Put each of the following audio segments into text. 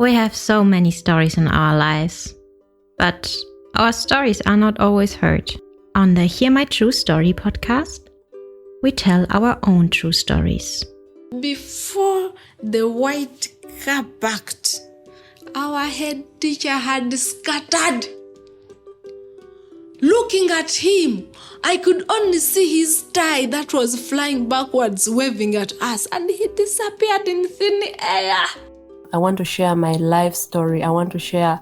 We have so many stories in our lives, but our stories are not always heard. On the Hear My True Story podcast, we tell our own true stories. Before the white car parked, our head teacher had scattered. Looking at him, I could only see his tie that was flying backwards, waving at us, and he disappeared in thin air. I want to share my life story. I want to share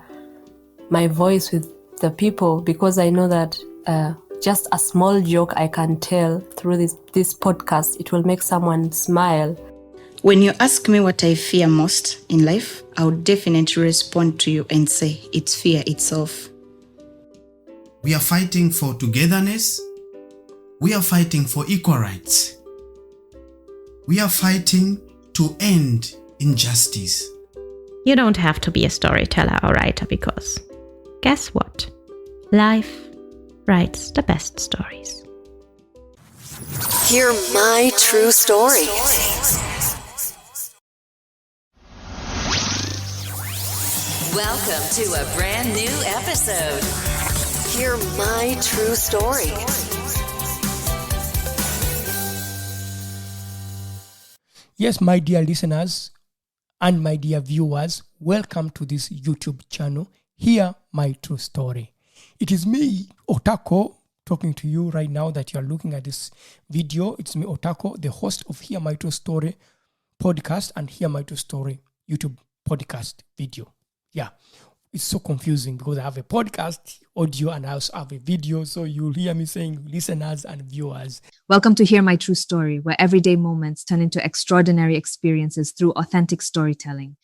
my voice with the people because I know that just a small joke I can tell through this podcast, it will make someone smile. When you ask me what I fear most in life, I would definitely respond to you and say it's fear itself. We are fighting for togetherness. We are fighting for equal rights. We are fighting to end injustice. You don't have to be a storyteller or writer because, guess what? Life writes the best stories. Hear my true story. Welcome to a brand new episode. Hear my true story. Yes, my dear listeners and my dear viewers, welcome to this YouTube channel, Hear My True Story. It is me, Otako, talking to you right now that you are looking at this video. It's me, Otako, the host of Hear My True Story podcast and Hear My True Story YouTube podcast video. Yeah, it's so confusing because I have a podcast audio and I also have a video. So you'll hear me saying listeners and viewers. Welcome to Hear My True Story, where everyday moments turn into extraordinary experiences through authentic storytelling.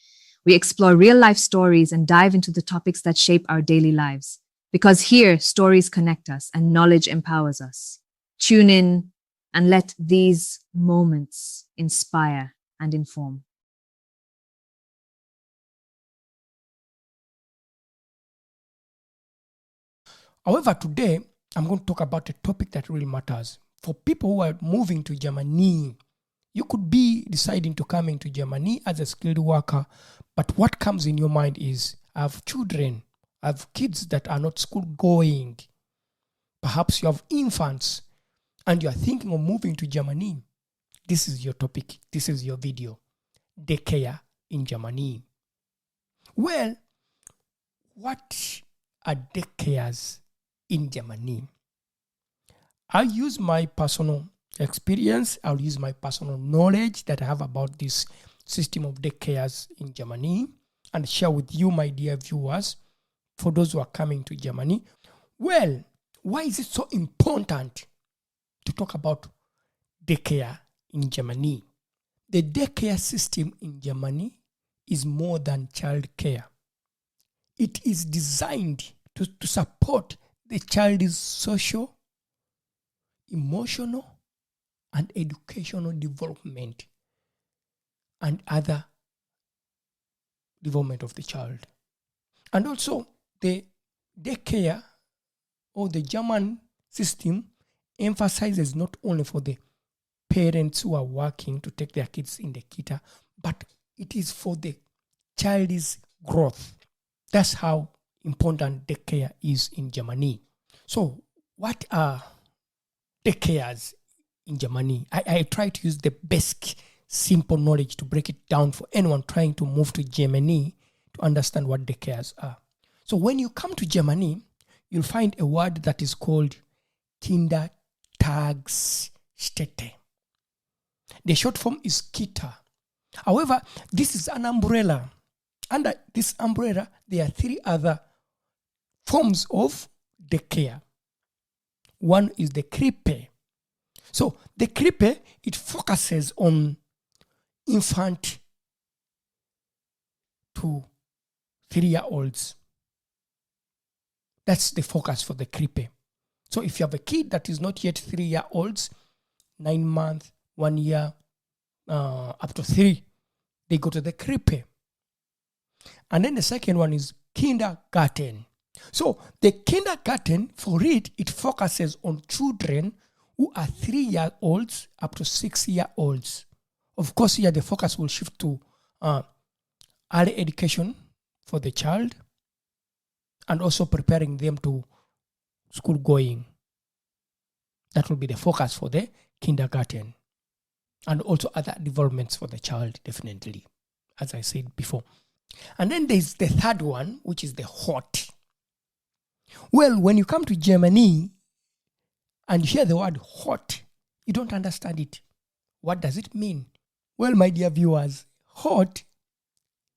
We explore real-life stories and dive into the topics that shape our daily lives. Because here, stories connect us and knowledge empowers us. Tune in and let these moments inspire and inform. However, today, I'm going to talk about a topic that really matters. For people who are moving to Germany, you could be deciding to come into Germany as a skilled worker, but what comes in your mind is, I have children, I have kids that are not school going. Perhaps you have infants and you are thinking of moving to Germany. This is your topic. This is your video. Daycare in Germany. Well, what are daycares in Germany? I'll use my personal experience. I'll use my personal knowledge that I have about this system of daycares in Germany and share with you, my dear viewers, for those who are coming to Germany. Well, why is it so important to talk about daycare in Germany? The daycare system in Germany is more than child care. It is designed to support the child's social, emotional, and educational development and other development of the child. And also, the daycare or the German system emphasizes not only for the parents who are working to take their kids in the kita, but it is for the child's growth. That's how important daycare is in Germany. So, what are daycares in Germany? I try to use the basic, simple knowledge to break it down for anyone trying to move to Germany to understand what daycares are. So, when you come to Germany, you'll find a word that is called Kindertagesstätte. The short form is Kita. However, this is an umbrella. Under this umbrella, there are three other forms of daycare. One is the Krippe. So the Krippe, it focuses on infant to 3-year-olds. That's the focus for the Krippe. So if you have a kid that is not yet 3-year-olds, 9 months, 1 year, up to 3, they go to the Krippe. And then the second one is kindergarten. So the kindergarten, for it focuses on children who are 3-year-olds up to 6-year-olds. Of course, here the focus will shift to early education for the child and also preparing them to school going. That will be the focus for the kindergarten and also other developments for the child, definitely, as I said before. And then there's the third one, which is the Hort. Well, when you come to Germany and you hear the word Hort, you don't understand it. What does it mean? Well, my dear viewers, Hort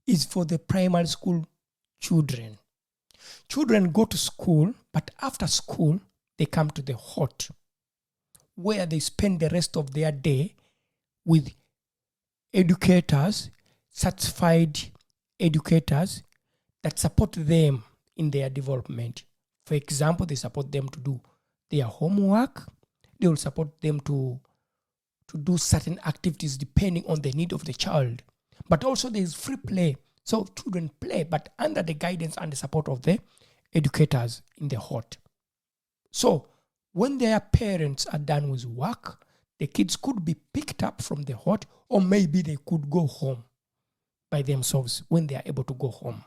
is for the primary school children. Children go to school, but after school, they come to the Hort, where they spend the rest of their day with educators, certified educators that support them in their development. For example, they support them to do their homework. They will support them to do certain activities depending on the need of the child. But also there is free play. So children play, but under the guidance and the support of the educators in the Hort. So when their parents are done with work, the kids could be picked up from the Hort, or maybe they could go home by themselves when they are able to go home.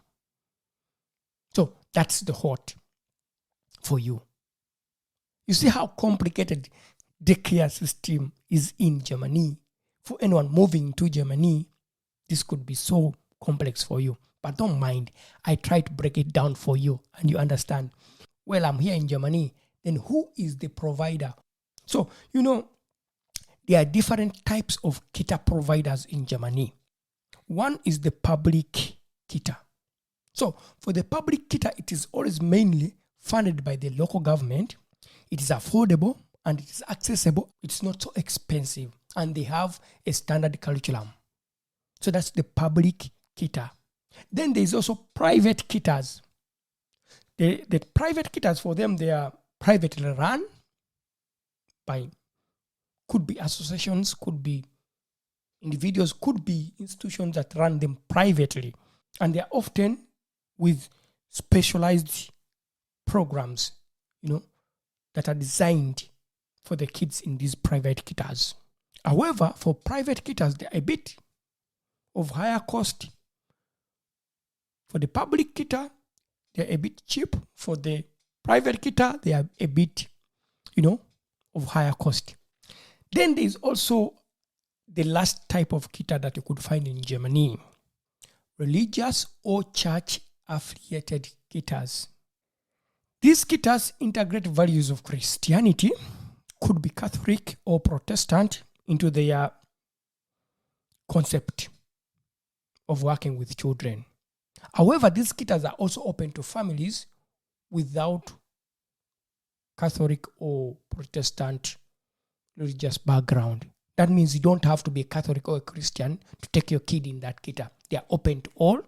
So that's the Hort for you. You see how complicated the care system is in Germany. For anyone moving to Germany, this could be so complex for you. But don't mind, I try to break it down for you and you understand. Well, I'm here in Germany, then who is the provider? So, there are different types of kita providers in Germany. One is the public kita. So, for the public kita, it is always mainly funded by the local government. It is affordable and it is accessible. It's not so expensive. And they have a standard curriculum. So that's the public kita. Then there is also private kitas. The private kitas, for them, they are privately run by, could be associations, could be individuals, could be institutions that run them privately. And they are often with specialized programs, that are designed for the kids in these private kitas. However, for private kitas, they are a bit of higher cost. For the public kita, they are a bit cheap. For the private kita, they are a bit, of higher cost. Then there is also the last type of kita that you could find in Germany. Religious or church-affiliated kitas. These kitas integrate values of Christianity, could be Catholic or Protestant, into their concept of working with children. However, these kitas are also open to families without Catholic or Protestant religious background. That means you don't have to be a Catholic or a Christian to take your kid in that kita. They are open to all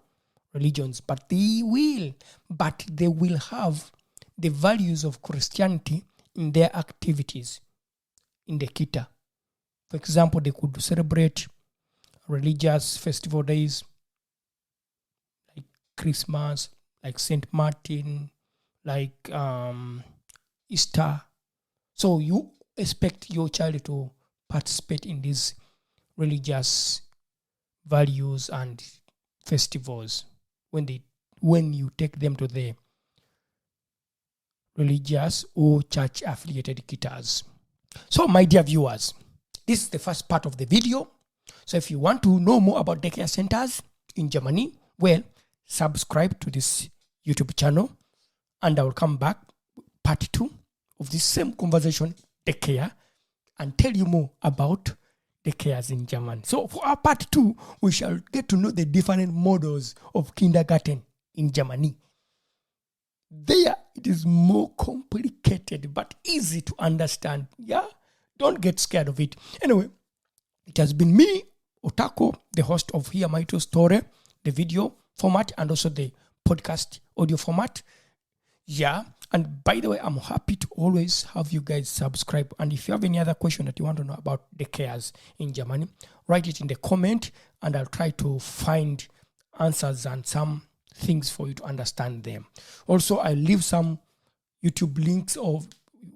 religions, but they will have the values of Christianity in their activities in the kita. For example, they could celebrate religious festival days like Christmas, like St. Martin, like Easter. So you expect your child to participate in these religious values and festivals when you take them to the religious or church affiliated kitas. So my dear viewers, this is the first part of the video. So if you want to know more about daycare centers in Germany, well, subscribe to this YouTube channel and I will come back part 2 of this same conversation, daycare, and tell you more about daycares in Germany. So for our part 2, we shall get to know the different models of kindergarten in Germany. There, it is more complicated but easy to understand. Yeah, don't get scared of it. Anyway, it has been me, Otako, the host of Hear My True Story, the video format and also the podcast audio format. Yeah, and by the way, I'm happy to always have you guys subscribe. And if you have any other question that you want to know about the cares in Germany, write it in the comment and I'll try to find answers and some things for you to understand them. Also, I leave some YouTube links or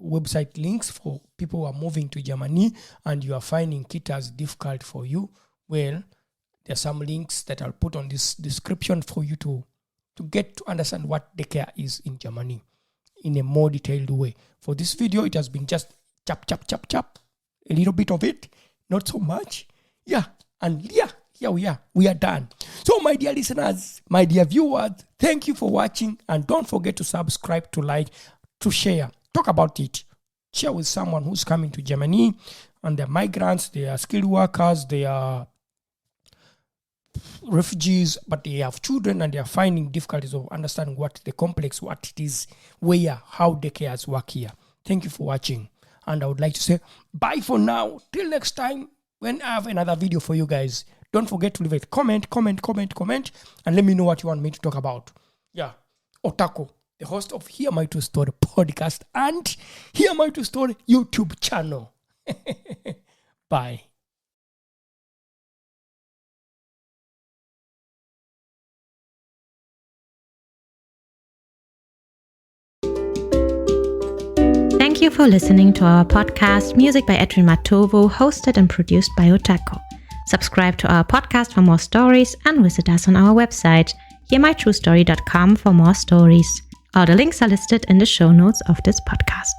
website links for people who are moving to Germany and you are finding kitas difficult for you. Well, there are some links that I'll put on this description for you to to get to understand what daycare is in Germany in a more detailed way. For this video, it has been just chap, a little bit of it, not so much. Yeah, and yeah, here we are. We are done. So my dear listeners, my dear viewers, thank you for watching, and don't forget to subscribe, to like, to share. Talk about it. Share with someone who's coming to Germany, and they're migrants, they are skilled workers, they are refugees, but they have children and they are finding difficulties of understanding what it is, how daycares work here. Thank you for watching. And I would like to say bye for now. Till next time, when I have another video for you guys. Don't forget to leave a comment, and let me know what you want me to talk about. Yeah, Otako, the host of Hear My True Story podcast and Hear My True Story YouTube channel. Bye. Thank you for listening to our podcast, Music by Edwin Matovo, hosted and produced by Otako. Subscribe to our podcast for more stories and visit us on our website, hearmytruestory.com, for more stories. All the links are listed in the show notes of this podcast.